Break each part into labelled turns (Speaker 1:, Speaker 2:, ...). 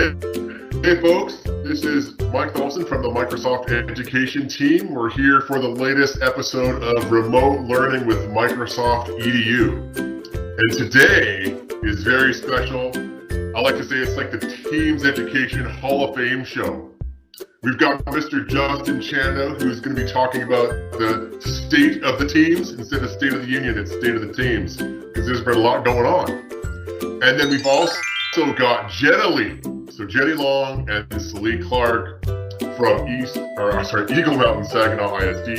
Speaker 1: Hey folks, this is Mike Tholson from the Microsoft Education team. We're here for the latest episode of Remote Learning with Microsoft EDU. And today is very special. I like to say it's like the Teams Education Hall of Fame show. We've got Mr. Justin Chando, who's going to be talking about the state of the teams. Instead of State of the Union, it's State of the Teams, because there's been a lot going on. And then we've also got Jenna Lee. So Jenny Long and Celie Clark from Eagle Mountain Saginaw ISD.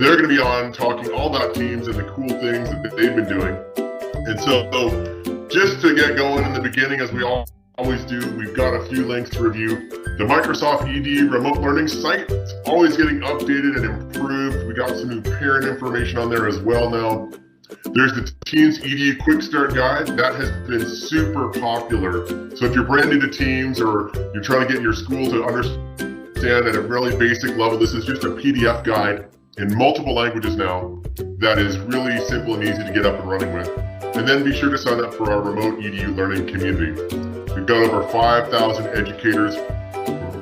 Speaker 1: They're going to be on talking all about teams and the cool things that they've been doing. And so just to get going in the beginning, as we always do, we've got a few links to review. The Microsoft EDU remote learning site is always getting updated and improved. We got some new parent information on there as well now. There's the Teams EDU Quick Start Guide. That has been super popular. So if you're brand new to Teams or you're trying to get your school to understand at a really basic level, this is just a PDF guide in multiple languages now that is really simple and easy to get up and running with. And then be sure to sign up for our remote EDU learning community. We've got over 5,000 educators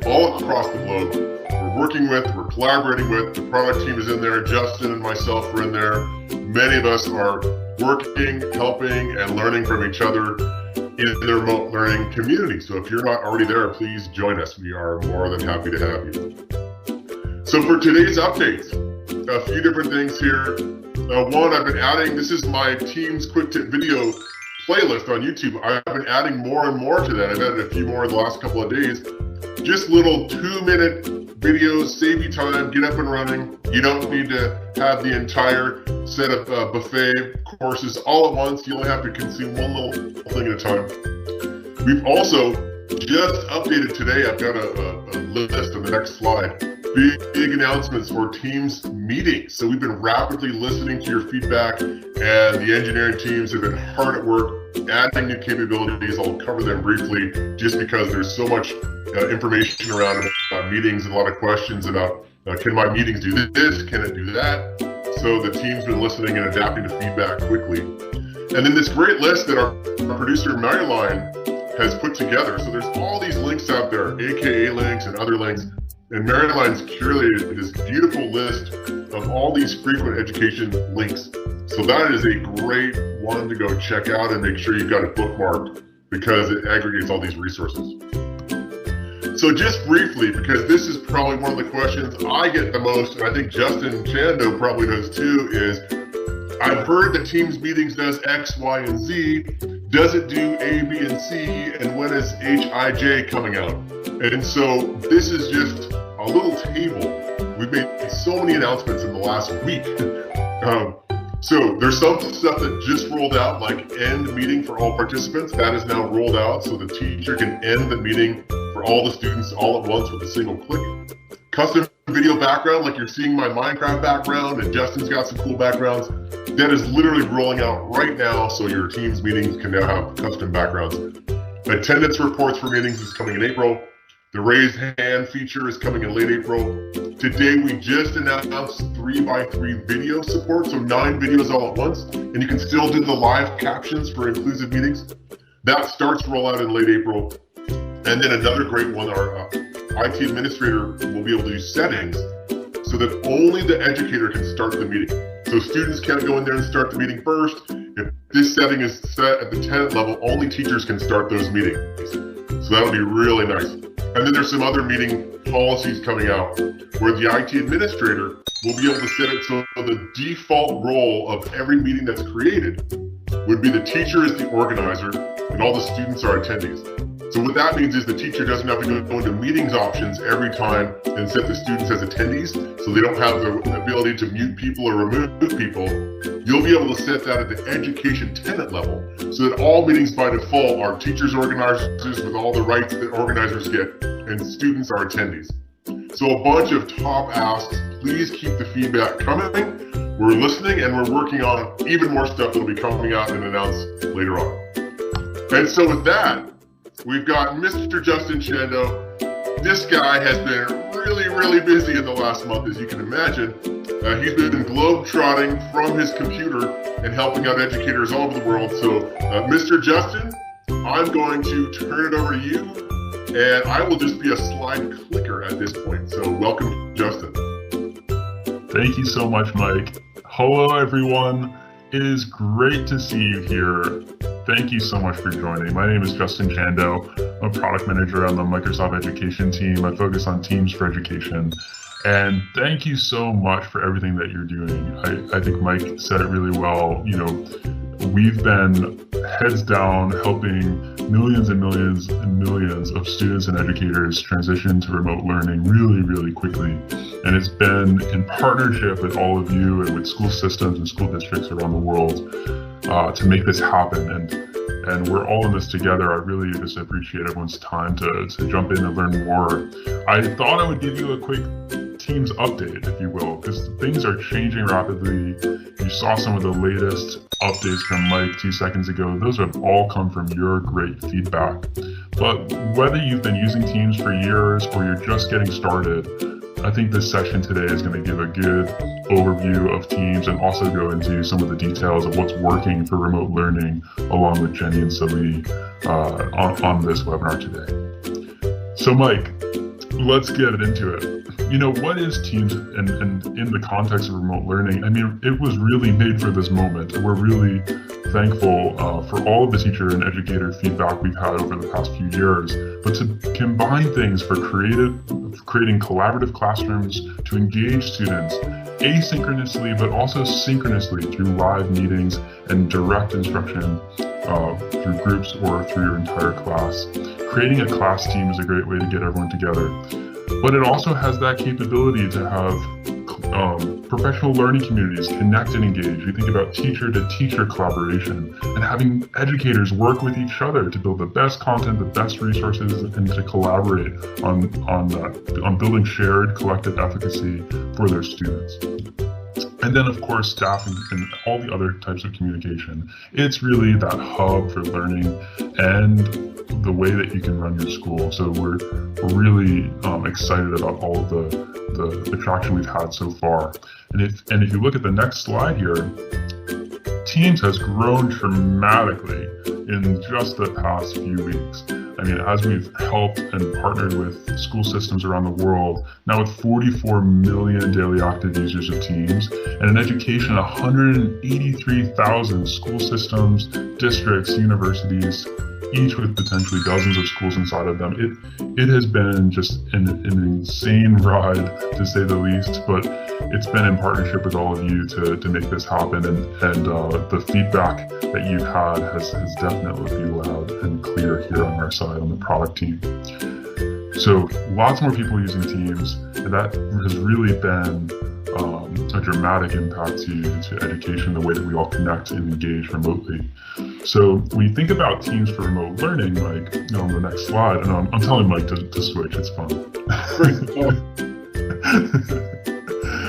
Speaker 1: all across the globe. We're working with, we're collaborating with, the product team is in there, Justin and myself are in there. Many of us are working, helping, and learning from each other in the remote learning community. So if you're not already there, please join us. We are more than happy to have you. So for today's updates, a few different things here. One, I've been adding, this is my Teams Quick Tip video playlist on YouTube. I've been adding more and more to that. I've added a few more in the last couple of days. Just little 2-minute videos, save you time, get up and running. You don't need to have the entire set of buffet courses all at once. You only have to consume one little thing at a time. We've also just updated today. I've got a list on the next slide. Big announcements for Teams meetings. So we've been rapidly listening to your feedback, and the engineering teams have been hard at work adding new capabilities. I'll cover them briefly just because there's so much information around meetings and a lot of questions about can my meetings do this, can it do that? So the team's been listening and adapting to feedback quickly. And then this great list that our producer Maryline has put together. So there's all these links out there, AKA links and other links. And Maryline's curated this beautiful list of all these frequent education links. So that is a great one to go check out and make sure you've got it bookmarked because it aggregates all these resources. So just briefly, because this is probably one of the questions I get the most, and I think Justin Chando probably does too, is I've heard that Teams meetings does X, Y, and Z. Does it do A, B, and C? And when is HIJ coming out? And so this is just a little table. We've made so many announcements in the last week. So there's some stuff that just rolled out, like end meeting for all participants. That is now rolled out, so the teacher can end the meeting for all the students all at once with a single click. Custom video background, like you're seeing my Minecraft background, and Justin's got some cool backgrounds. That is literally rolling out right now, so your Teams meetings can now have custom backgrounds. Attendance reports for meetings is coming in April. The raised hand feature is coming in late April. Today, we just announced 3x3 video support, so 9 videos all at once, and you can still do the live captions for inclusive meetings. That starts to roll out in late April. And then another great one, our IT administrator will be able to use settings so that only the educator can start the meeting. So students can't go in there and start the meeting first. If this setting is set at the tenant level, only teachers can start those meetings. So that'll be really nice. And then there's some other meeting policies coming out where the IT administrator will be able to set it so the default role of every meeting that's created would be the teacher is the organizer and all the students are attendees. So what that means is the teacher doesn't have to go into meetings options every time and set the students as attendees, so they don't have the ability to mute people or remove people. You'll be able to set that at the education tenant level so that all meetings by default are teachers organizers with all the rights that organizers get, and students are attendees. So a bunch of top asks. Please keep the feedback coming. We're listening and we're working on even more stuff that will be coming out and announced later on. And so with that, we've got Mr. Justin Chando. This guy has been really busy in the last month, as you can imagine. He's been globe-trotting from his computer and helping out educators all over the world. So, Mr. Justin, I'm going to turn it over to you. and I will just be a slide clicker at this point. So welcome, Justin.
Speaker 2: Thank you so much, Mike. Hello, everyone. It is great to see you here. Thank you so much for joining. My name is Justin Jando. I'm a product manager on the Microsoft Education team. I focus on teams for education. And thank you so much for everything that you're doing. I think Mike said it really well. You know, we've been heads down helping millions and millions and millions of students and educators transition to remote learning really, really quickly. And it's been in partnership with all of you and with school systems and school districts around the world to make this happen. And we're all in this together. I really just appreciate everyone's time to jump in and learn more. I thought I would give you a quick Teams update, if you will, because things are changing rapidly. You saw some of the latest updates from Mike 2 seconds ago. Those have all come from your great feedback. But whether you've been using Teams for years or you're just getting started, I think this session today is going to give a good overview of Teams and also go into some of the details of what's working for remote learning along with Jenny and Sylvie on this webinar today. So Mike, let's get into it. You know, what is Teams and in the context of remote learning? I mean, it was really made for this moment, and we're really thankful for all of the teacher and educator feedback we've had over the past few years. But to combine things for creating collaborative classrooms to engage students asynchronously, but also synchronously through live meetings and direct instruction through groups or through your entire class. Creating a class team is a great way to get everyone together. But it also has that capability to have professional learning communities connect and engage. We think about teacher-to-teacher collaboration and having educators work with each other to build the best content, the best resources, and to collaborate on building shared collective efficacy for their students. And then, of course, staff and all the other types of communication. It's really that hub for learning and the way that you can run your school. So we're really excited about all of the traction we've had so far. And if you look at the next slide here, Teams has grown dramatically in just the past few weeks. I mean, as we've helped and partnered with school systems around the world, now with 44 million daily active users of Teams, and in education, 183,000 school systems, districts, universities, each with potentially dozens of schools inside of them. It has been just an insane ride, to say the least, but it's been in partnership with all of you to make this happen, and the feedback that you've had has definitely been loud and clear here on our side on the product team. So lots more people using Teams, and that has really been a dramatic impact to education, the way that we all connect and engage remotely. So when you think about Teams for remote learning, like on the next slide, and I'm telling Mike to switch, it's fun.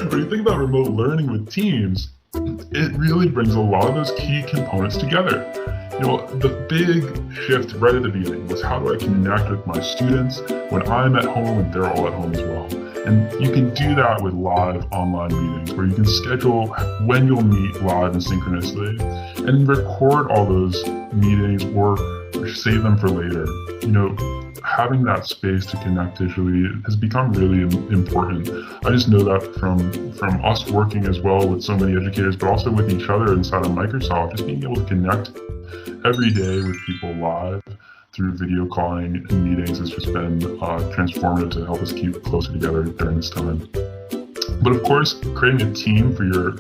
Speaker 2: When you think about remote learning with Teams, it really brings a lot of those key components together. You know, the big shift right at the beginning was, how do I connect with my students when I'm at home and they're all at home as well? And you can do that with live online meetings, where you can schedule when you'll meet live and synchronously and record all those meetings or save them for later. You know, having that space to connect digitally has become really important. I just know that from us working as well with so many educators, but also with each other inside of Microsoft, just being able to connect every day with people live through video calling and meetings has just been transformative to help us keep closer together during this time. But of course, creating a team for your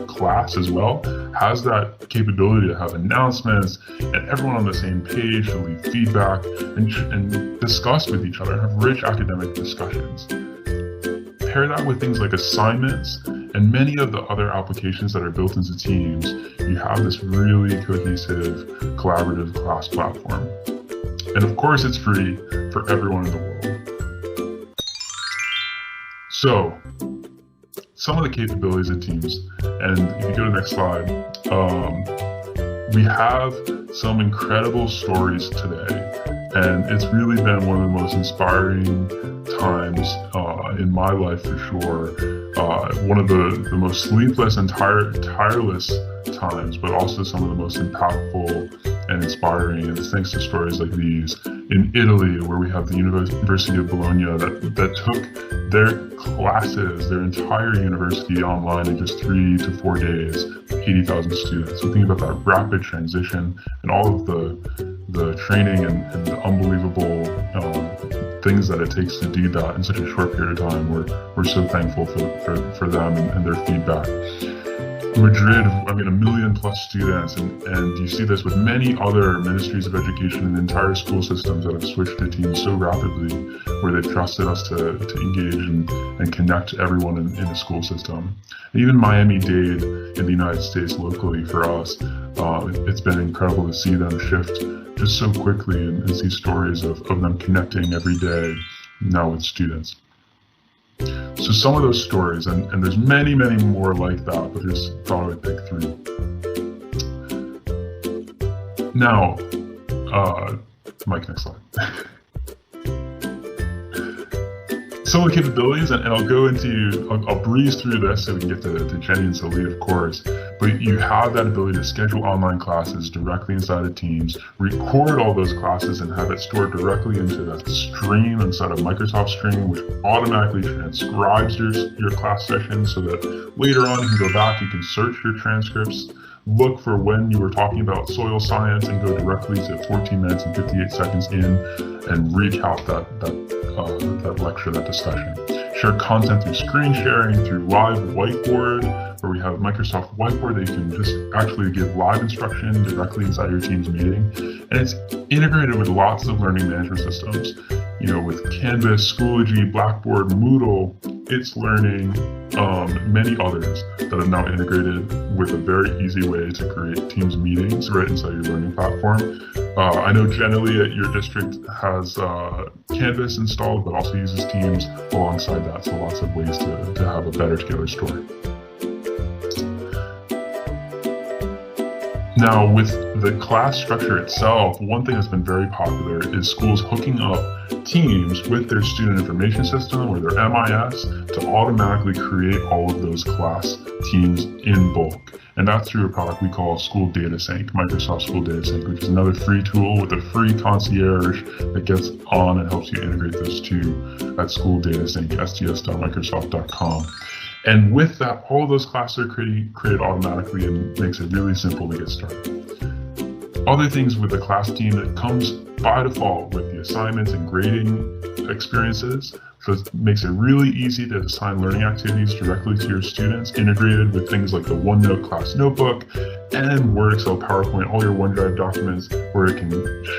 Speaker 2: class as well has that capability to have announcements and everyone on the same page to leave feedback and discuss with each other and have rich academic discussions. Pair that with things like assignments and many of the other applications that are built into Teams, you have this really cohesive, collaborative class platform. And of course, it's free for everyone in the world. So, some of the capabilities of Teams, and if you go to the next slide, we have some incredible stories today, and it's really been one of the most inspiring times in my life for sure. One of the most sleepless and tireless times, but also some of the most impactful and inspiring. And it's thanks to stories like these in Italy, where we have the University of Bologna that took their classes, their entire university online in just 3 to 4 days, 80,000 students. So think about that rapid transition and all of the training and the unbelievable things that it takes to do that in such a short period of time. We're so thankful for them and their feedback. Madrid, I mean, 1 million plus students, and you see this with many other ministries of education and entire school systems that have switched to Teams so rapidly, where they've trusted us to engage and connect everyone in the school system. And even Miami-Dade in the United States locally for us, it's been incredible to see them shift just so quickly and see stories of them connecting every day now with students. So some of those stories, and there's many, many more like that, but just thought I would pick 3. Now, Mike, next slide. Some of the capabilities, and I'll go into, I'll breeze through this so we can get to Jenny and Solie, of course, but you have that ability to schedule online classes directly inside of Teams, record all those classes and have it stored directly into that stream inside of Microsoft Stream, which automatically transcribes your class session so that later on you can go back, you can search your transcripts, look for when you were talking about soil science and go directly to 14 minutes and 58 seconds in and recap that lecture, that discussion. Share content through screen sharing, through live whiteboard, where we have Microsoft Whiteboard that you can just actually give live instruction directly inside your Teams meeting. And it's integrated with lots of learning management systems, with Canvas, Schoology, Blackboard, Moodle, It's Learning, many others that have now integrated with a very easy way to create Teams meetings right inside your learning platform. I know generally at your district has Canvas installed, but also uses Teams alongside that. So lots of ways to have a better together story. Now, with the class structure itself, one thing that's been very popular is schools hooking up Teams with their student information system or their MIS to automatically create all of those class teams in bulk. And that's through a product we call School Data Sync, Microsoft School Data Sync, which is another free tool with a free concierge that gets on and helps you integrate those two at School Data Sync, sts.microsoft.com. And with that, all of those classes are created automatically and makes it really simple to get started. Other things with the class team, that comes by default with the assignments and grading experiences. So it makes it really easy to assign learning activities directly to your students, integrated with things like the OneNote class notebook and Word, Excel, PowerPoint, all your OneDrive documents, where it can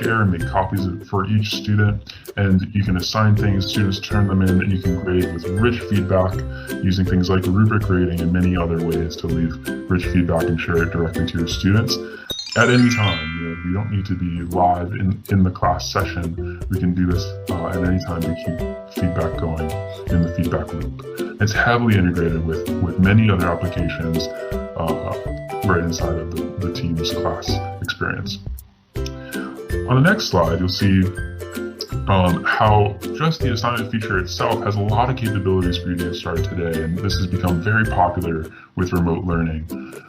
Speaker 2: share and make copies for each student. And you can assign things, students turn them in, and you can grade with rich feedback using things like rubric grading and many other ways to leave rich feedback and share it directly to your students at any time. We don't need to be live in the class session. We can do this at any time to keep feedback going in the feedback loop. It's heavily integrated with many other applications right inside of the Teams class experience. On the next slide, you'll see how just the assignment feature itself has a lot of capabilities for you to get started today, and this has become very popular with remote learning.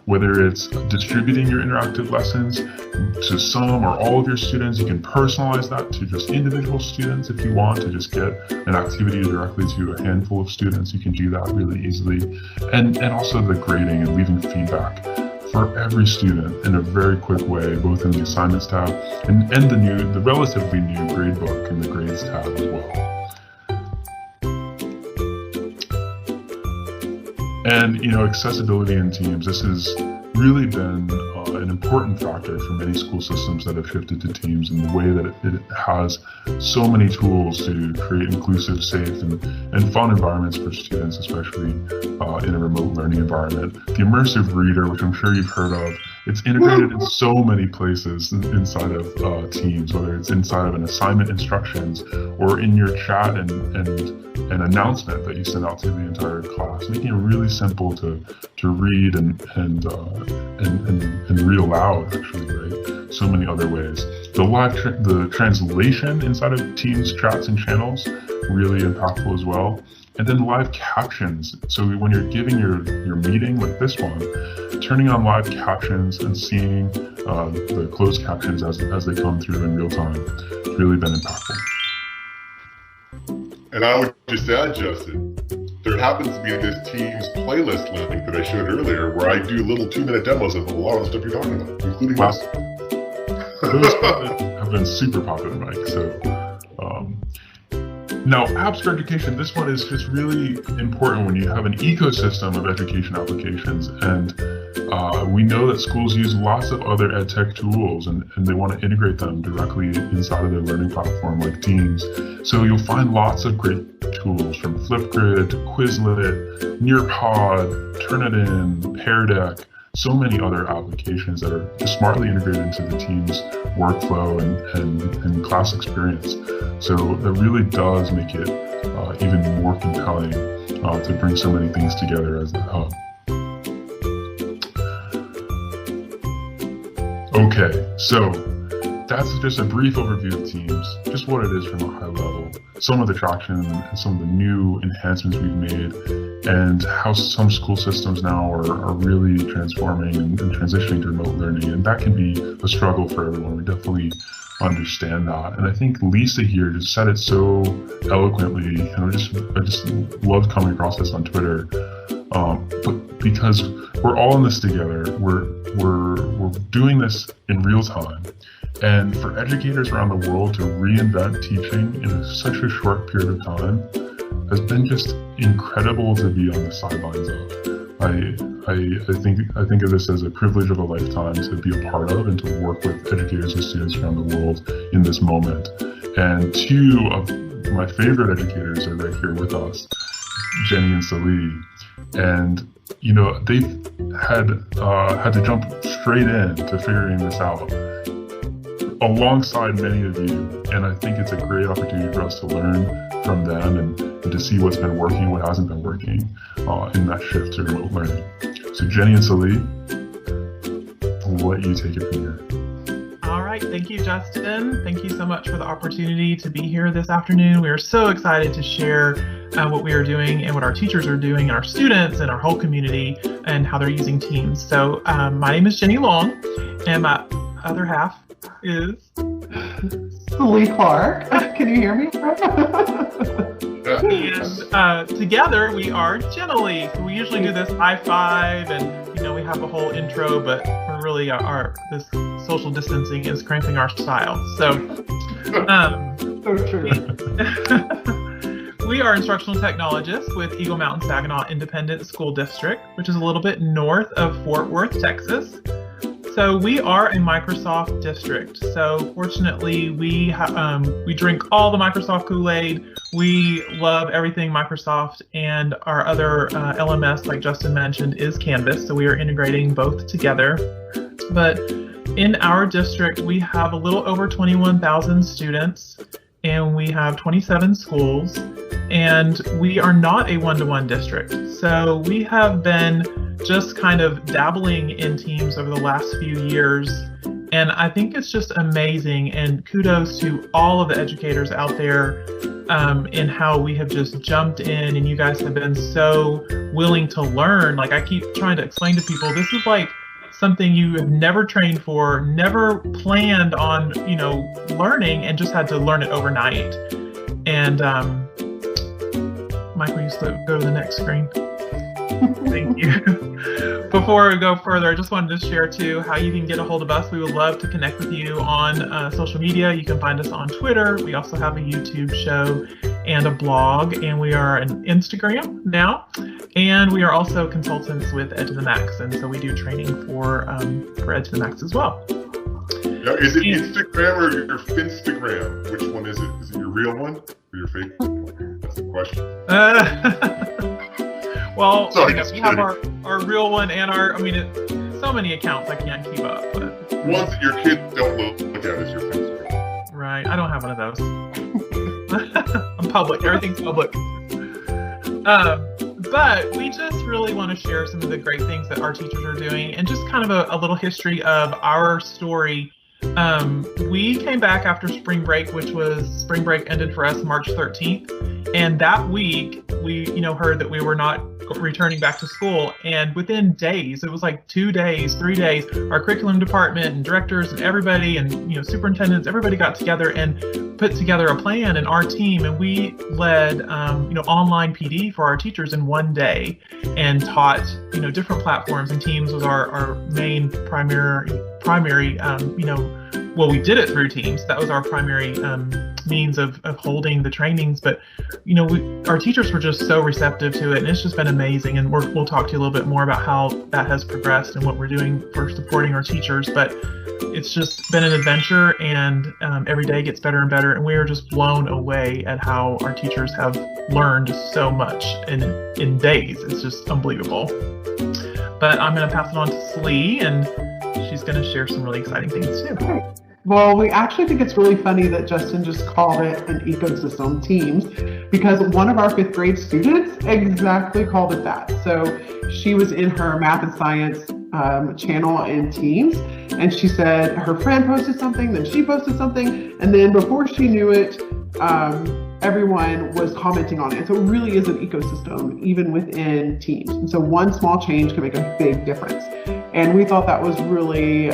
Speaker 2: Whether it's distributing your interactive lessons to some or all of your students, you can personalize that to just individual students. If you want to just get an activity directly to a handful of students, you can do that really easily. And also the grading and leaving feedback for every student in a very quick way, both in the assignments tab and the relatively new gradebook and the grades tab as well. And accessibility in Teams, this has really been an important factor for many school systems that have shifted to Teams, in the way that it has so many tools to create inclusive, safe, and fun environments for students, especially in a remote learning environment. The immersive reader, which I'm sure you've heard of, it's integrated in so many places inside of Teams, whether it's inside of an assignment instructions or in your chat and an announcement that you send out to the entire class, making it really simple to read and read aloud, actually, right? So many other ways. The translation inside of Teams chats and channels, really impactful as well. And then live captions. So when you're giving your meeting like this one, turning on live captions and seeing the closed captions as they come through in real time, has really been impactful.
Speaker 1: And I would just add, Justin, there happens to be this Teams playlist link that I showed earlier where I do little 2-minute demos of a lot of the stuff you're talking about, including this.
Speaker 2: Those have been super popular, Mike. So now apps for education, this one is just really important when you have an ecosystem of education applications. And we know that schools use lots of other ed tech tools and they want to integrate them directly inside of their learning platform like Teams. So you'll find lots of great tools from Flipgrid to Quizlet, Nearpod, Turnitin, Pear Deck, so many other applications that are just smartly integrated into the Teams workflow and class experience. So that really does make it even more compelling to bring so many things together as a hub. Okay, so that's just a brief overview of Teams, just what it is from a high level, some of the traction and some of the new enhancements we've made, and how some school systems now are really transforming and transitioning to remote learning. And that can be a struggle for everyone. We definitely understand that. And I think Lisa here just said it so eloquently, and I just loved coming across this on Twitter. But because we're all in this together, we're doing this in real time. And for educators around the world to reinvent teaching in such a short period of time has been just incredible to be on the sidelines of. I think of this as a privilege of a lifetime to be a part of and to work with educators and students around the world in this moment. And two of my favorite educators are right here with us, Jenny and Salih. And you know, they've had to jump straight in to figuring this out alongside many of you, and I think it's a great opportunity for us to learn from them and to see what's been working, what hasn't been working in that shift to remote learning. So Jenny and Salih, we'll let you take it from here.
Speaker 3: All right, thank you, Justin. Thank you so much for the opportunity to be here this afternoon. We are so excited to share what we are doing and what our teachers are doing, and our students and our whole community, and how they're using Teams. So my name is Jenny Long, and my other half is
Speaker 4: Salih Clark. Can you hear me?
Speaker 3: And together we are Gently. So we usually do this high five, and you know, we have a whole intro, but we're really this social distancing is cramping our style. So
Speaker 4: so true.
Speaker 3: We are instructional technologists with Eagle Mountain Saginaw Independent School District, which is a little bit north of Fort Worth, Texas. So we are a Microsoft district. So fortunately, we drink all the Microsoft Kool-Aid. We love everything Microsoft, and our other LMS, like Justin mentioned, is Canvas. So we are integrating both together. But in our district, we have a little over 21,000 students, and we have 27 schools, and we are not a one-to-one district. So we have been just kind of dabbling in Teams over the last few years, and I think it's just amazing, and kudos to all of the educators out there in how we have just jumped in, and you guys have been so willing to learn. Like I keep trying to explain to people, this is like something you have never trained for, never planned on, you know, learning, and just had to learn it overnight. And Mike, will you go to the next screen? Thank you. Before we go further, I just wanted to share too how you can get a hold of us. We would love to connect with you on social media. You can find us on Twitter. We also have a YouTube show and a blog, and we are on Instagram now. And we are also consultants with Edge of the Max, and so we do training for Edge of the Max as well.
Speaker 1: Now, is it Instagram or your Finstagram? Which one is it? Is it your real one or your fake one? That's the question.
Speaker 3: Well,
Speaker 1: sorry,
Speaker 3: we have our real one and so many accounts I can't keep up. But
Speaker 1: the ones that your kids don't look at is your Finstagram.
Speaker 3: Right, I don't have one of those. I'm public, everything's public. But we just really want to share some of the great things that our teachers are doing, and just kind of a little history of our story. We came back after spring break, spring break ended for us March 13th. And that week, we, heard that we were not returning back to school. And within days, it was like 2 days, 3 days, our curriculum department and directors and everybody and, superintendents, everybody got together and put together a plan in our team. And we led, online PD for our teachers in 1 day and taught, different platforms, and Teams was our main primary, we did it through Teams. That was our primary means of holding the trainings. But, our teachers were just so receptive to it, and it's just been amazing. And we'll talk to you a little bit more about how that has progressed and what we're doing for supporting our teachers. But it's just been an adventure, and every day gets better and better. And we are just blown away at how our teachers have learned so much in days. It's just unbelievable. But I'm going to pass it on to Slee, and she's going to share some really exciting things too.
Speaker 4: Well, we actually think it's really funny that Justin just called it an ecosystem, Teams, because one of our 5th grade students exactly called it that. So she was in her math and science channel in Teams, and she said her friend posted something, then she posted something, and then before she knew it, everyone was commenting on it. So it really is an ecosystem, even within Teams. And so one small change can make a big difference. And we thought that was really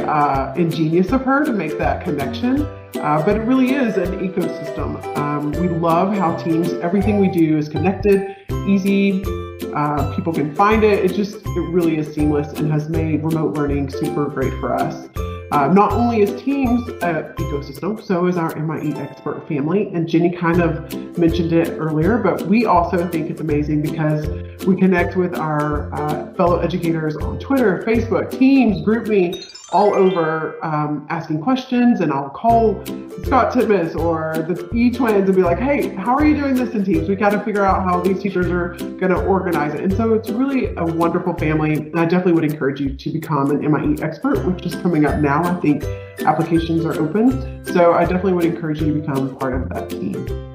Speaker 4: ingenious of her to make that connection. But it really is an ecosystem. We love how Teams, everything we do is connected, easy. People can find it. It really is seamless and has made remote learning super great for us. Not only is Teams an ecosystem, so is our MIE expert family. And Jenny kind of mentioned it earlier, but we also think it's amazing because we connect with our fellow educators on Twitter, Facebook, Teams, GroupMe, all over asking questions. And I'll call Scott Titmus or the E-Twins and be like, hey, how are you doing this in Teams? We got to figure out how these teachers are going to organize it. And so it's really a wonderful family. And I definitely would encourage you to become an MIE expert, which is coming up now. I think applications are open. So I definitely would encourage you to become part of that team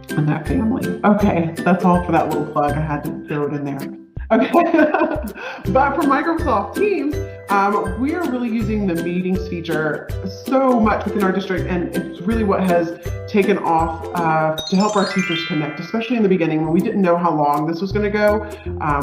Speaker 4: and that family. Okay, that's all for that little plug. I had to throw it in there. Okay, but for Microsoft Teams, we are really using the meetings feature so much within our district, and it's really what has taken off to help our teachers connect, especially in the beginning when we didn't know how long this was going to go.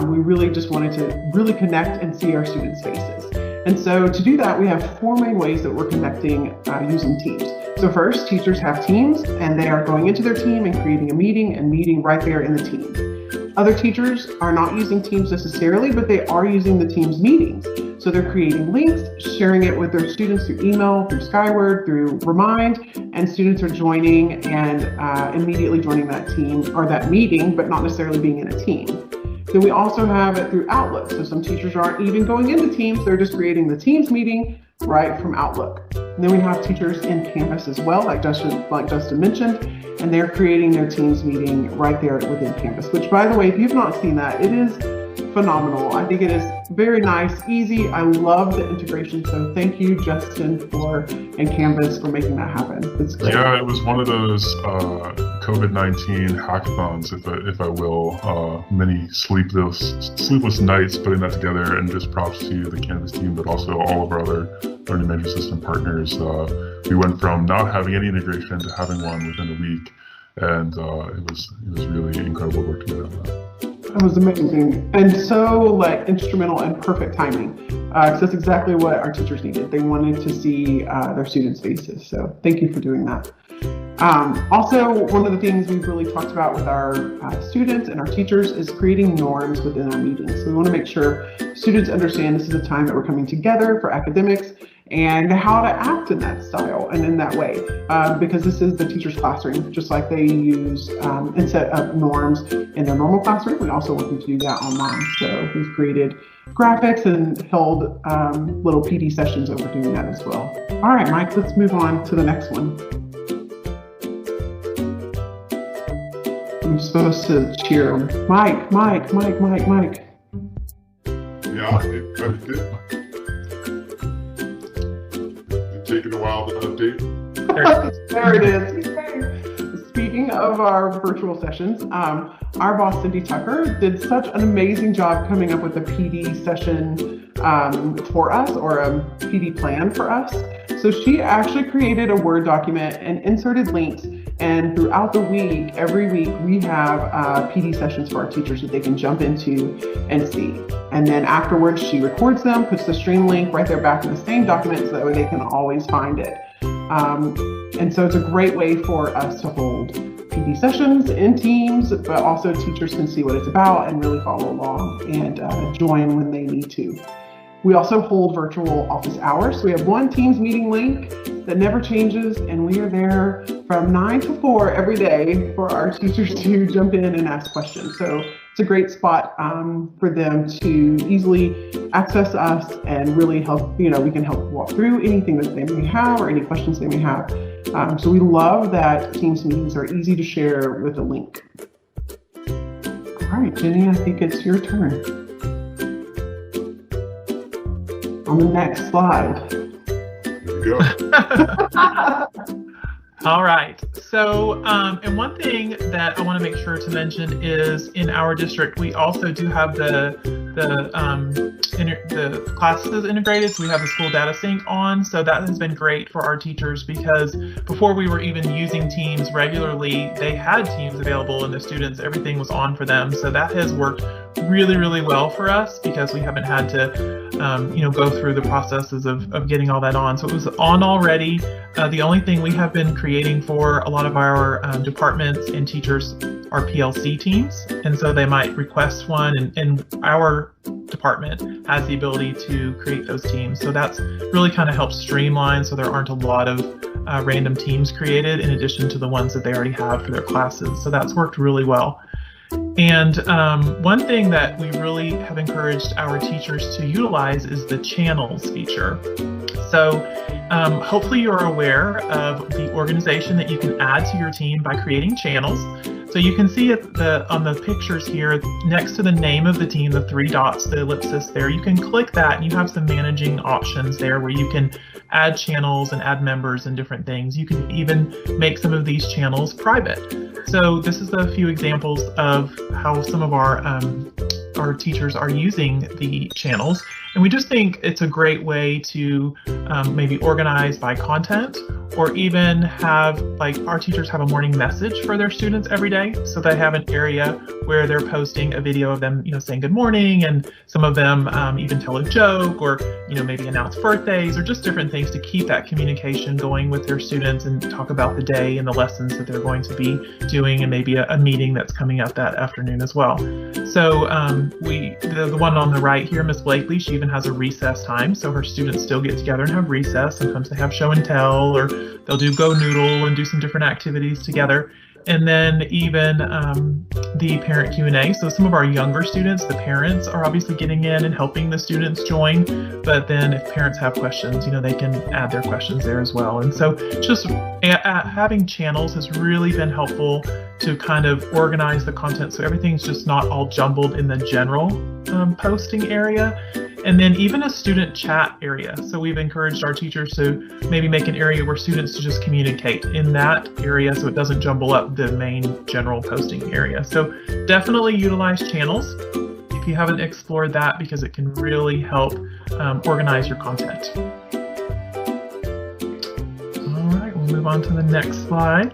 Speaker 4: We really just wanted to really connect and see our students' faces. And so to do that, we have 4 main ways that we're connecting using Teams. So first, teachers have teams, and they are going into their team and creating a meeting and meeting right there in the team. Other teachers are not using Teams necessarily, but they are using the Teams meetings. So they're creating links, sharing it with their students through email, through Skyward, through Remind, and students are joining and immediately joining that team or that meeting, but not necessarily being in a team. Then we also have it through Outlook. So some teachers aren't even going into Teams, they're just creating the Teams meeting right from Outlook. And then we have teachers in Canvas as well, like Justin mentioned, and they're creating their Teams meeting right there within Canvas, which, by the way, if you've not seen that, it is phenomenal. I think it is very nice, easy. I love the integration. So thank you, Justin, and Canvas for making that happen. It's great.
Speaker 2: Yeah, it was one of those COVID-19 hackathons, if I will. Many sleepless nights putting that together, and just props to the Canvas team, but also all of our other learning management system partners. We went from not having any integration to having one within a week, and it was really incredible work to on that.
Speaker 4: It was amazing and so instrumental and perfect timing, because that's exactly what our teachers needed. They wanted to see their students' faces. So thank you for doing that. Also, one of the things we've really talked about with our students and our teachers is creating norms within our meetings. So we want to make sure students understand this is a time that we're coming together for academics and how to act in that style and in that way, because this is the teacher's classroom, just like they use and set up norms in their normal classroom. We also want them to do that online. So we've created graphics and held little PD sessions over doing that as well. All right, Mike, let's move on to the next one. I'm supposed to cheer Mike.
Speaker 1: Yeah, it did. Taking a while to update.
Speaker 4: There it is. Speaking of our virtual sessions, our boss Cindy Tucker did such an amazing job coming up with a PD session for us, or a PD plan for us. So she actually created a Word document and inserted links And throughout the week, every week, we have PD sessions for our teachers that they can jump into and see. And then afterwards, she records them, puts the stream link right there back in the same document so that way they can always find it. And so it's a great way for us to hold PD sessions in teams, but also teachers can see what it's about and really follow along and join when they need to. We also hold virtual office hours. So we have one Teams meeting link that never changes, and we are there from 9 to 4 every day for our teachers to jump in and ask questions. So it's a great spot for them to easily access us and really help, we can help walk through anything that they may have or any questions they may have. So we love that Teams meetings are easy to share with a link. All right, Jenny, I think it's your turn. On the next slide.
Speaker 1: Here we go.
Speaker 3: All right. So, and one thing that I want to make sure to mention is in our district, we also do have the classes integrated. So we have the school data sync on. So that has been great for our teachers because before we were even using Teams regularly, they had Teams available and the students, everything was on for them. So that has worked really, really well for us because we haven't had to, go through the processes of getting all that on. So it was on already. The only thing we have been creating for a lot of our departments and teachers are PLC teams. And so they might request one and our department has the ability to create those teams. So that's really kind of helps streamline so there aren't a lot of random teams created in addition to the ones that they already have for their classes. So that's worked really well. And one thing that we really have encouraged our teachers to utilize is the channels feature. So hopefully you're aware of the organization that you can add to your team by creating channels. So you can see on the pictures here, next to the name of the team, the 3 dots, the ellipsis there, you can click that and you have some managing options there where you can add channels and add members and different things. You can even make some of these channels private. So this is a few examples of how some of our teachers are using the channels. And we just think it's a great way to maybe organize by content or even have, like, our teachers have a morning message for their students every day. So they have an area where they're posting a video of them, saying good morning, and some of them even tell a joke or, maybe announce birthdays or just different things to keep that communication going with their students and talk about the day and the lessons that they're going to be doing and maybe a meeting that's coming up that afternoon as well. So the one on the right here, Miss Blakely, she even has a recess time. So her students still get together and have recess. Sometimes they have show and tell, or they'll do Go Noodle and do some different activities together. And then even the parent Q&A. So some of our younger students, the parents are obviously getting in and helping the students join. But then if parents have questions, they can add their questions there as well. And so just having channels has really been helpful to kind of organize the content so everything's just not all jumbled in the general posting area. And then even a student chat area. So we've encouraged our teachers to maybe make an area where students to just communicate in that area so it doesn't jumble up the main general posting area. So definitely utilize channels if you haven't explored that because it can really help organize your content. All right, we'll move on to the next slide.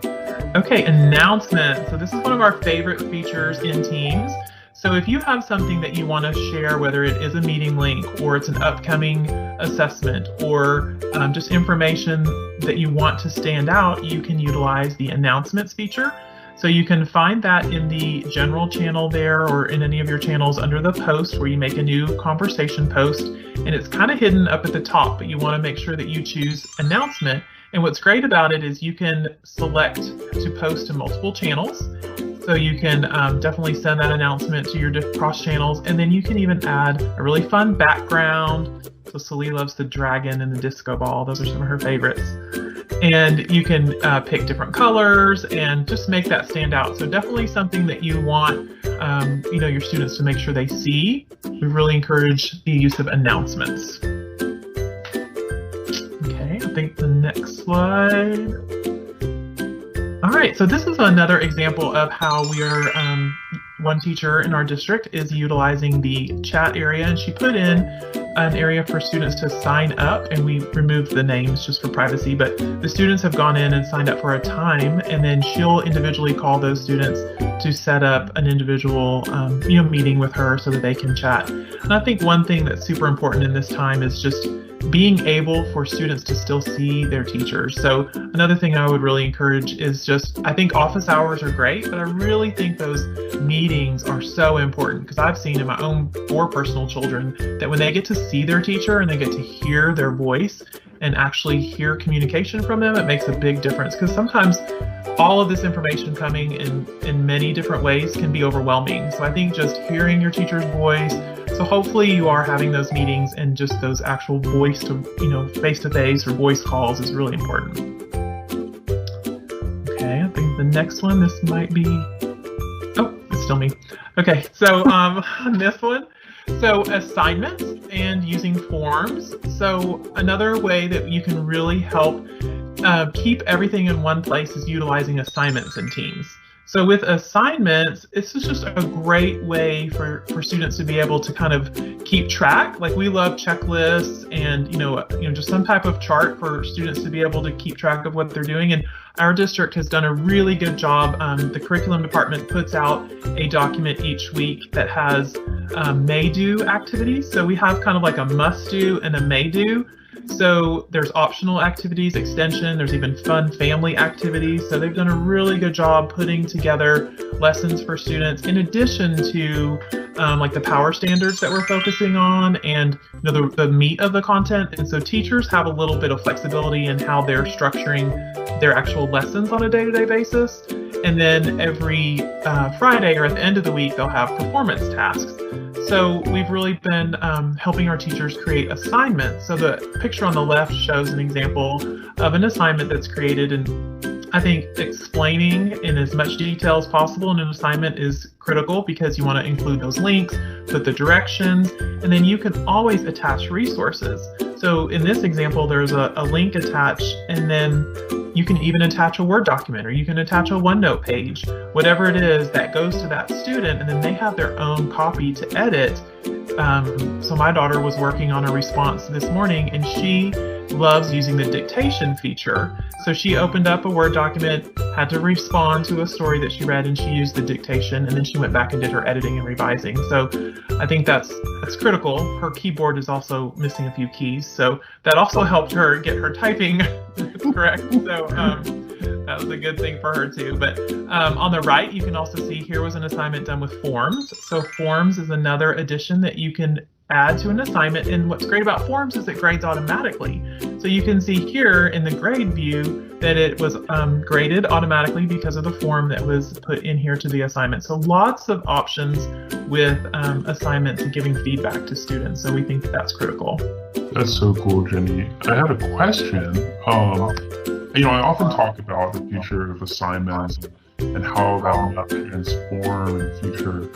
Speaker 3: Okay, announcements. So this is one of our favorite features in Teams. So if you have something that you want to share, whether it is a meeting link or it's an upcoming assessment or just information that you want to stand out, you can utilize the announcements feature. So you can find that in the general channel there or in any of your channels under the post where you make a new conversation post. And it's kind of hidden up at the top, but you want to make sure that you choose announcement. And what's great about it is you can select to post to multiple channels. So you can definitely send that announcement to your cross channels, and then you can even add a really fun background. So Celie loves the dragon and the disco ball. Those are some of her favorites. And you can pick different colors and just make that stand out. So definitely something that you want your students to make sure they see. We really encourage the use of announcements. Okay, I think the next slide. All right, so this is another example of how we are one teacher in our district is utilizing the chat area, and she put in an area for students to sign up, and we removed the names just for privacy, but the students have gone in and signed up for a time, and then she'll individually call those students to set up an individual meeting with her so that they can chat. And I think one thing that's super important in this time is just being able for students to still see their teachers. So another thing I would really encourage is just, I think office hours are great, but I really think those meetings are so important, because I've seen in my own 4 personal children that when they get to see their teacher and they get to hear their voice and actually hear communication from them, it makes a big difference, because sometimes all of this information coming in many different ways can be overwhelming. So I think just hearing your teacher's voice, so hopefully you are having those meetings, and just those actual voice to, face-to-face or voice calls is really important. Okay, I think the next one, this might be, oh, it's still me. Okay, so this one, so assignments and using forms. So another way that you can really help keep everything in one place is utilizing assignments in teams. So with assignments, it's just a great way for students to be able to kind of keep track. Like, we love checklists and, just some type of chart for students to be able to keep track of what they're doing. And our district has done a really good job. The curriculum department puts out a document each week that has may-do activities. So we have kind of like a must-do and a may-do. So there's optional activities, extension, there's even fun family activities. So they've done a really good job putting together lessons for students, in addition to like the power standards that we're focusing on, and the meat of the content. And so teachers have a little bit of flexibility in how they're structuring their actual lessons on a day-to-day basis. And then every Friday or at the end of the week, they'll have performance tasks. So we've really been helping our teachers create assignments. So the picture on the left shows an example of an assignment that's created, and I think explaining in as much detail as possible in an assignment is critical, because you want to include those links, put the directions, and then you can always attach resources. So in this example, there's a link attached, and then you can even attach a Word document, or you can attach a OneNote page, whatever it is that goes to that student, and then they have their own copy to edit. So my daughter was working on a response this morning, and she loves using the dictation feature. So she opened up a Word document, had to respond to a story that she read, and she used the dictation, and then she went back and did her editing and revising. So I think that's critical. Her keyboard is also missing a few keys, so that also helped her get her typing correct. So that was a good thing for her too. But on the right, you can also see here was an assignment done with forms. So forms is another addition that you can add to an assignment. And what's great about forms is it grades automatically. So you can see here in the grade view that it was graded automatically because of the form that was put in here to the assignment. So lots of options with assignments and giving feedback to students. So we think that that's critical.
Speaker 2: That's so cool, Jenny. I have a question. I often talk about the future of assignments and how that might transform in the future.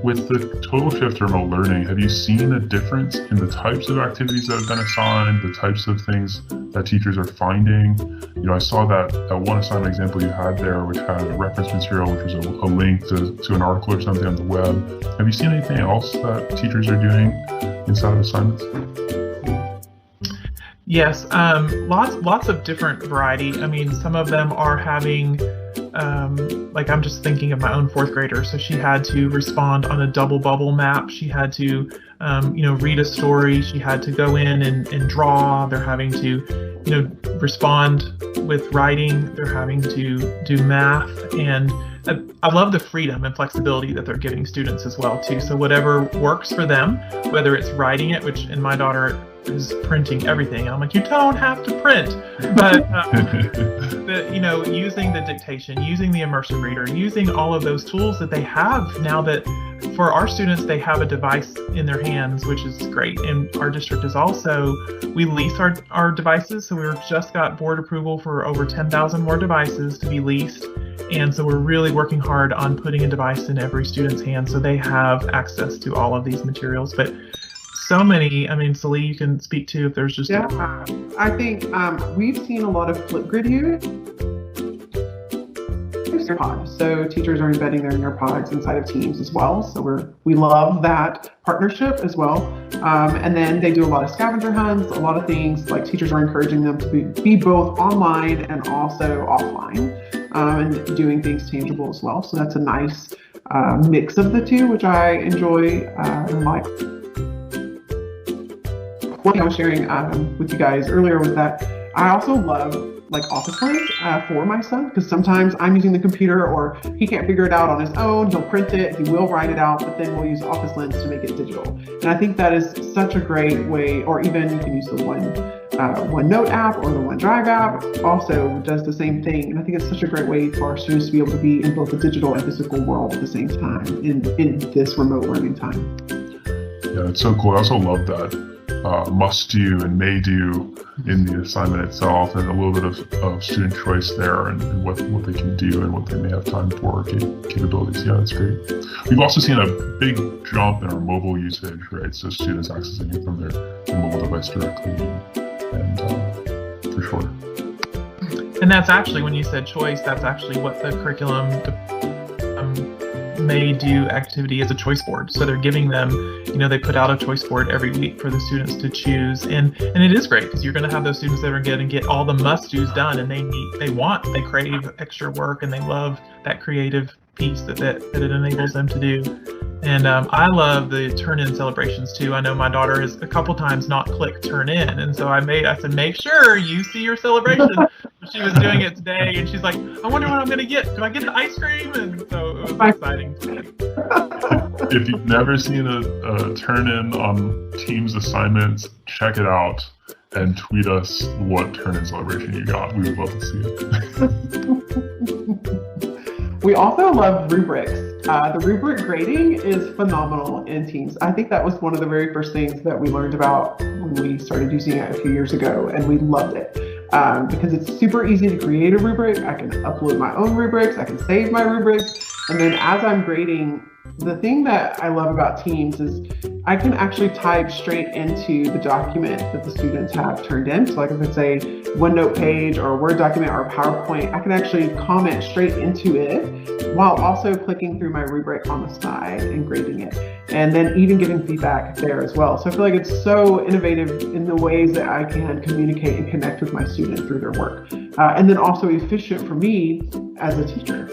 Speaker 2: With the total shift to remote learning, have you seen a difference in the types of activities that have been assigned, the types of things that teachers are finding? I saw that one assignment example you had there, which had a reference material, which was a link to an article or something on the web. Have you seen anything else that teachers are doing inside of assignments?
Speaker 3: Yes, lots of different variety. I mean, some of them are having, like, I'm just thinking of my own 4th grader. So she had to respond on a double bubble map. She had to, read a story. She had to go in and draw. They're having to, respond with writing. They're having to do math. And I love the freedom and flexibility that they're giving students as well, too. So whatever works for them, whether it's writing it, which in my daughter is printing everything. I'm like, you don't have to print, but using the dictation, using the immersive reader, using all of those tools that they have now, that for our students, they have a device in their hands, which is great. And our district is also, we lease our devices. So we just got board approval for over 10,000 more devices to be leased. And so we're really working hard on putting a device in every student's hand so they have access to all of these materials. But so many, I mean, Celie, you can speak to if there's just...
Speaker 4: Yeah, I think we've seen a lot of Flipgrid use. Nearpod. So teachers are embedding their Nearpods inside of Teams as well. So we love that partnership as well. And then they do a lot of scavenger hunts, a lot of things like teachers are encouraging them to be both online and also offline, and doing things tangible as well. So that's a nice mix of the two, which I enjoy and like. One thing I was sharing with you guys earlier was that I also love like office lens for my son, because sometimes I'm using the computer or he can't figure it out on his own. He'll print it, he will write it out, but then we'll use office lens to make it digital. And I think that is such a great way, or even you can use the OneNote app or the OneDrive app also does the same thing. And I think it's such a great way for our students to be able to be in both the digital and physical world at the same time in this remote learning time.
Speaker 2: Yeah, it's so cool. I also love that must do and may do in the assignment itself, and a little bit of student choice there, and what they can do and what they may have time for, capabilities. Yeah, that's great. We've also seen a big jump in our mobile usage, right? So students accessing it from their mobile device directly, and for sure.
Speaker 3: And that's actually, when you said choice, that's actually what the curriculum may do activity as a choice board. So they're giving them, they put out a choice board every week for the students to choose. And it is great, because you're going to have those students that are going to get all the must-dos done, and they crave extra work, and they love that creative piece that it enables them to do. And I love the turn-in celebrations too. I know my daughter has a couple times not clicked turn in, and so I said, make sure you see your celebration. She was doing it today, and she's like, I wonder what I'm going to get. Do I get the ice cream? And so it was exciting to me.
Speaker 2: If you've never seen a turn-in on Teams assignments, check it out and tweet us what turn-in celebration you got. We would love to see it.
Speaker 4: We also love rubrics. The rubric grading is phenomenal in Teams. I think that was one of the very first things that we learned about when we started using it a few years ago, and we loved it. Because it's super easy to create a rubric. I can upload my own rubrics, I can save my rubrics, and then as I'm grading, the thing that I love about Teams is I can actually type straight into the document that the students have turned in. So like if it's a OneNote page or a Word document or a PowerPoint, I can actually comment straight into it while also clicking through my rubric on the side and grading it. And then even giving feedback there as well. So I feel like it's so innovative in the ways that I can communicate and connect with my students through their work. And then also efficient for me as a teacher.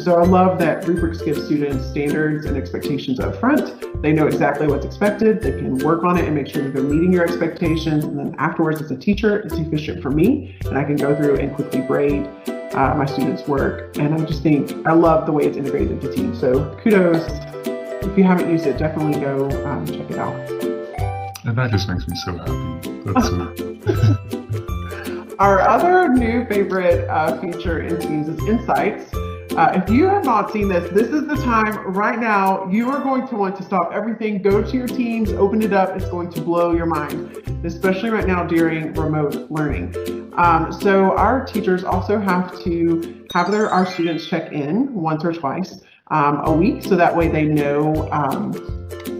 Speaker 4: So I love that rubrics give students standards and expectations up front. They know exactly what's expected. They can work on it and make sure that they're meeting your expectations. And then afterwards, as a teacher, it's efficient for me. And I can go through and quickly grade my students' work. And I just think I love the way it's integrated into Teams. So kudos. If you haven't used it, definitely go check it out.
Speaker 2: And that just makes me so happy. That's
Speaker 4: Our other new favorite feature in Teams is Insights. If you have not seen this, this is the time right now. You are going to want to stop everything, go to your Teams, open it up. It's going to blow your mind, especially right now during remote learning. So our teachers also have to have our students check in once or twice a week, so that way they know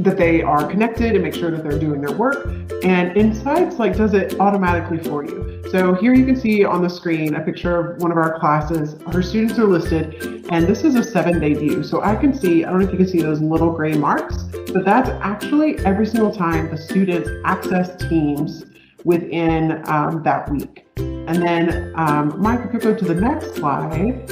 Speaker 4: that they are connected and make sure that they're doing their work. And Insights does it automatically for you. So here you can see on the screen a picture of one of our classes. Her students are listed, and this is a 7-day view. So I can see, I don't know if you can see those little gray marks, but that's actually every single time the students access Teams within that week. And then Mike, if you go to the next slide,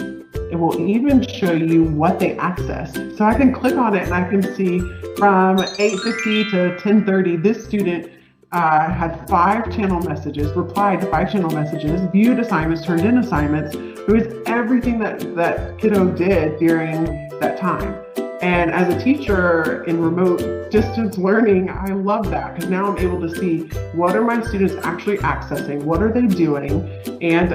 Speaker 4: it will even show you what they accessed. So I can click on it and I can see from 8:50 to 10:30, this student had 5 channel messages, replied to 5 channel messages, viewed assignments, turned in assignments. It was everything that kiddo did during that time. And as a teacher in remote distance learning, I love that, because now I'm able to see what are my students actually accessing, what are they doing, and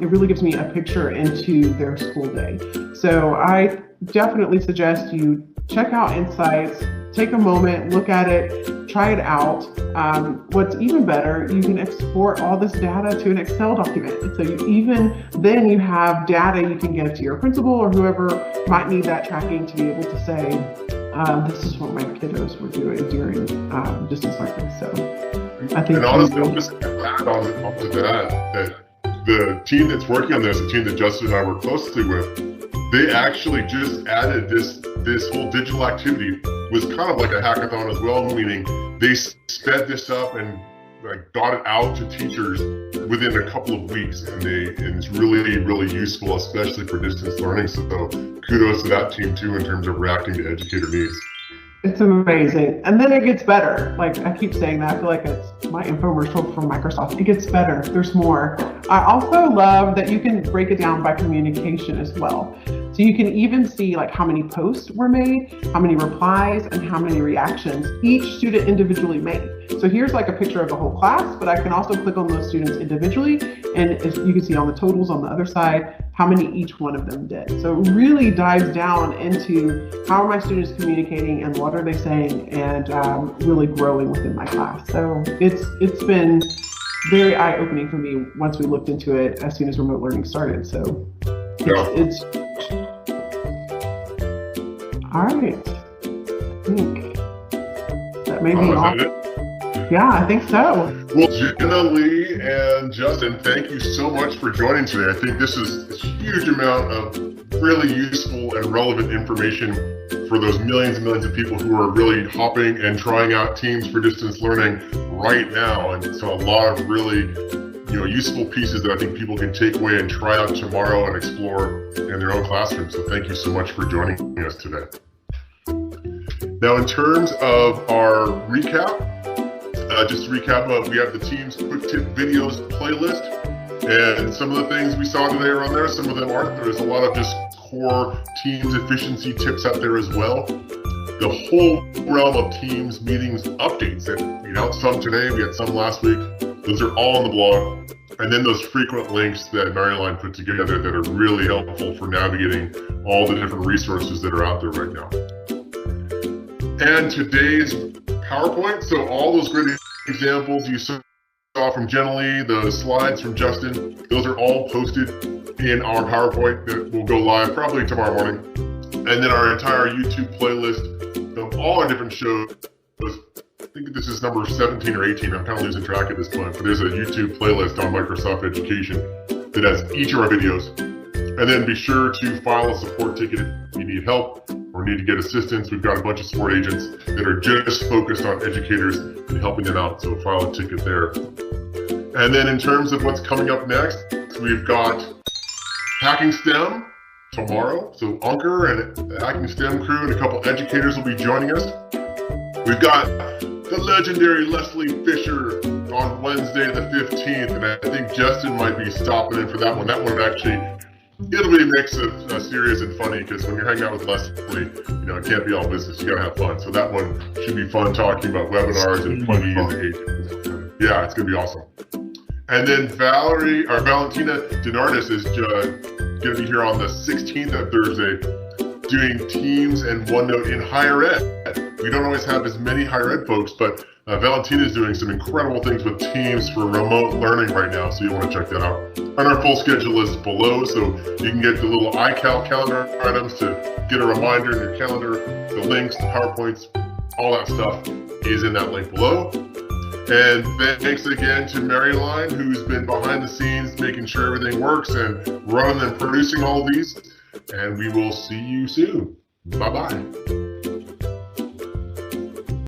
Speaker 4: it really gives me a picture into their school day. So I definitely suggest you check out Insights, take a moment, look at it, try it out. What's even better, you can export all this data to an Excel document. So then you have data you can give to your principal or whoever might need that tracking to be able to say, this is what my kiddos were doing during distance learning. So I think.
Speaker 1: And honestly, I'll just add on to that the team that's working on this, the team that Justin and I work closely with, they actually just added this whole digital activity was kind of like a hackathon as well, meaning they sped this up and got it out to teachers within a couple of weeks, and it's really, really useful, especially for distance learning. So kudos to that team too in terms of reacting to educator needs.
Speaker 4: It's amazing. And then it gets better. Like I keep saying that, I feel like it's my infomercial from Microsoft. It gets better. There's more. I also love that you can break it down by communication as well. So you can even see like how many posts were made, how many replies, and how many reactions each student individually made. So here's like a picture of the whole class, but I can also click on those students individually, and as you can see on the totals on the other side, how many each one of them did. So it really dives down into how are my students communicating and what are they saying, and really growing within my class. So it's been very eye-opening for me once we looked into it as soon as remote learning started. So it's all right. I think that may be all. Yeah, I think so.
Speaker 1: Well, Jenna Lee and Justin, thank you so much for joining today. I think this is a huge amount of really useful and relevant information for those millions and millions of people who are really hopping and trying out Teams for distance learning right now. And so a lot of really useful pieces that I think people can take away and try out tomorrow and explore in their own classroom. So thank you so much for joining us today. Now, in terms of our recap, just to recap, we have the Teams Quick Tip Videos playlist, and some of the things we saw today are on there, some of them aren't. There's a lot of just core Teams efficiency tips out there as well. The whole realm of Teams meetings updates that we had some today, we had some last week. Those are all on the blog. And then those frequent links that Maryline put together that are really helpful for navigating all the different resources that are out there right now. And today's PowerPoint, so all those great examples you saw from Jenna Lee, the slides from Justin, those are all posted in our PowerPoint that will go live probably tomorrow morning. And then our entire YouTube playlist of all our different shows, I think this is number 17 or 18, I'm kind of losing track at this point, but there's a YouTube playlist on Microsoft Education that has each of our videos. And then be sure to file a support ticket if you need help or need to get assistance. We've got a bunch of support agents that are just focused on educators and helping them out, so file a ticket there. And then in terms of what's coming up next, we've got Hacking STEM tomorrow. So Ankur and the Hacking STEM crew and a couple educators will be joining us. We've got the legendary Leslie Fisher on Wednesday the 15th, and I think Justin might be stopping in for that one. That one actually, it'll be a mix of serious and funny, because when you're hanging out with Leslie, it can't be all business. You gotta have fun. So that one should be fun, talking about webinars and TV and agents. Yeah, it's gonna be awesome. And then Valentina Denardis is gonna be here on the 16th, that Thursday, doing Teams and OneNote in higher ed. We don't always have as many higher ed folks, but Valentina is doing some incredible things with Teams for remote learning right now, so you want to check that out. And our full schedule is below, so you can get the little iCal calendar items to get a reminder in your calendar, the links, the PowerPoints, all that stuff is in that link below. And thanks again to Maryline, who's been behind the scenes making sure everything works and running and producing all of these. And we will see you soon. Bye-bye.